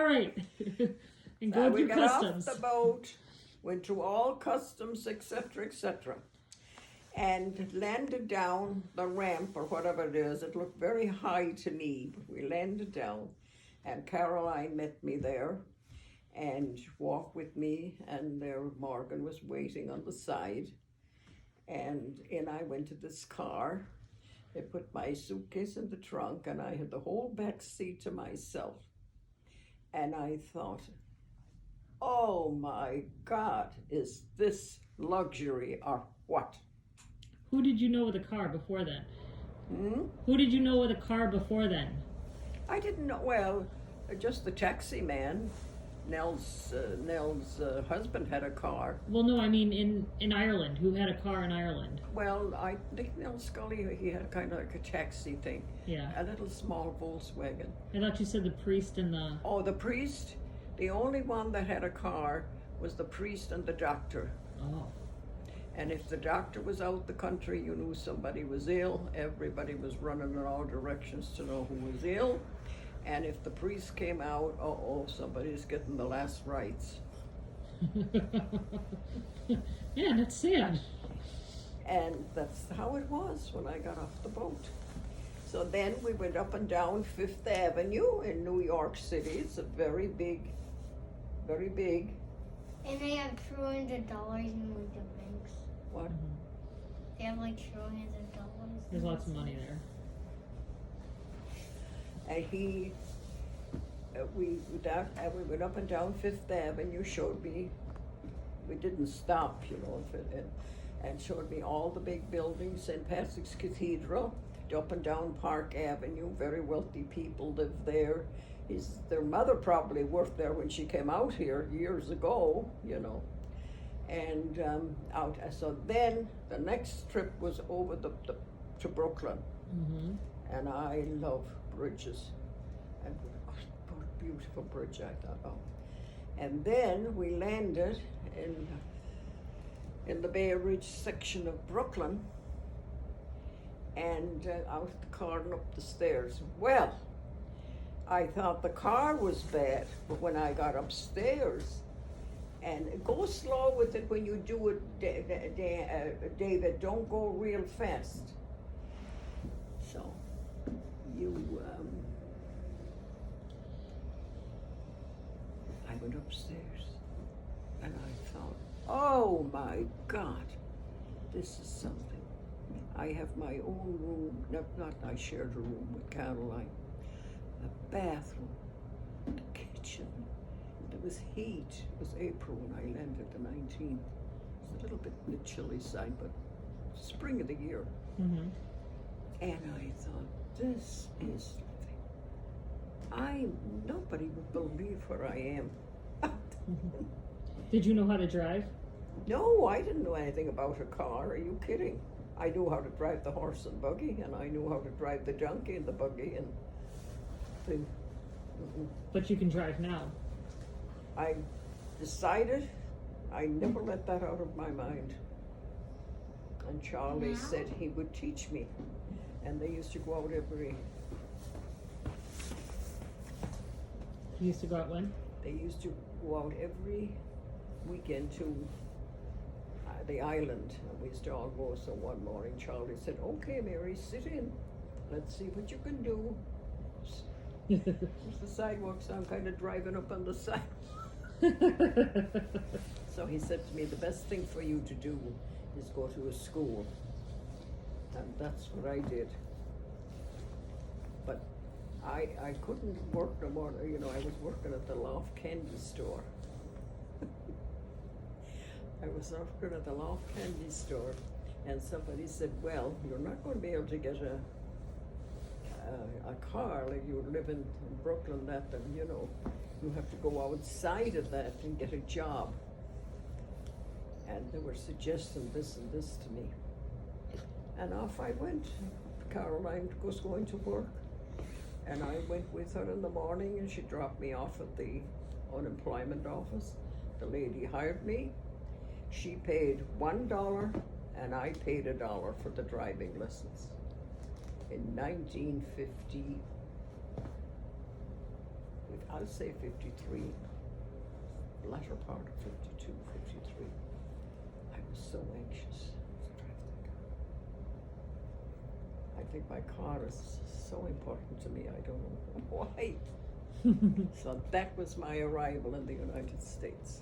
right. And So go we through got customs. off the boat, went through all customs, etc., etc., and landed down the ramp or whatever it is. It looked very high to me, but we landed down, and Caroline met me there and walked with me, and there Morgan was waiting on the side, and in I went to this car. They put my suitcase in the trunk, and I had the whole back seat to myself. And I thought, oh my God, is this luxury or what? Who did you know with a car before then? Hmm? Who did you know with a car before then? I didn't know, well, just the taxi man. Nell's husband had a car. Well, no, I mean in Ireland. Who had a car in Ireland? Well, I think Nell Scully, he had kind of like a taxi thing. Yeah. A little small Volkswagen. I thought you said the priest and the... Oh, the priest? The only one that had a car was the priest and the doctor. Oh. And if the doctor was out the country, you knew somebody was ill. Everybody was running in all directions to know who was ill. And if the priest came out, somebody's getting the last rites. Yeah, that's sad. And that's how it was when I got off the boat. So then we went up and down Fifth Avenue in New York City. It's a very big. And they have trillions of dollars in like the banks. What? They have like trillions of dollars. There's lots of money there. And we went up and down Fifth Avenue, showed me, we didn't stop, and showed me all the big buildings, St. Patrick's Cathedral, up and down Park Avenue, very wealthy people live there. Their mother probably worked there when she came out here years ago, and so then the next trip was over to Brooklyn. Mm-hmm. And I love bridges. And what a beautiful bridge, I thought, oh. And then we landed in the Bay Ridge section of Brooklyn, and out of the car and up the stairs. Well, I thought the car was bad, but when I got upstairs, and go slow with it when you do it, David, don't go real fast. So, I went upstairs, and I thought, oh my God, this is something. I have my own room, not I shared a room with Caroline, a bathroom, a kitchen. There was heat. It was April when I landed, the 19th. It's a little bit on the chilly side, but spring of the year. Mm-hmm. And I thought, this is living. Nobody would believe where I am. Did you know how to drive? No, I didn't know anything about a car. Are you kidding? I knew how to drive the horse and buggy, and I knew how to drive the donkey and the buggy and the. But you can drive now. I decided I never let that out of my mind. And Charlie said he would teach me. And they used to go out You used to go out when? They used to go out every weekend to the island. And we used to all go. So one morning Charlie said, okay, Mary, sit in. Let's see what you can do. There's the sidewalk, so I'm kind of driving up on the side. So he said to me, the best thing for you to do is go to a school. And that's what I did. But I couldn't work no more. I was working at the Loft Candy Store. I was working at the Loft Candy Store, and somebody said, well, you're not going to be able to get a car like you live in Brooklyn, you have to go outside of that and get a job. And they were suggesting this and this to me. And off I went. Caroline was going to work, and I went with her in the morning, and she dropped me off at the unemployment office. The lady hired me. She paid $1, and I paid $1 for the driving lessons. In 1950, I'll say 53, latter part of 52, 53. I was so anxious to drive that car. I think my car is so important to me, I don't know why. So that was my arrival in the United States.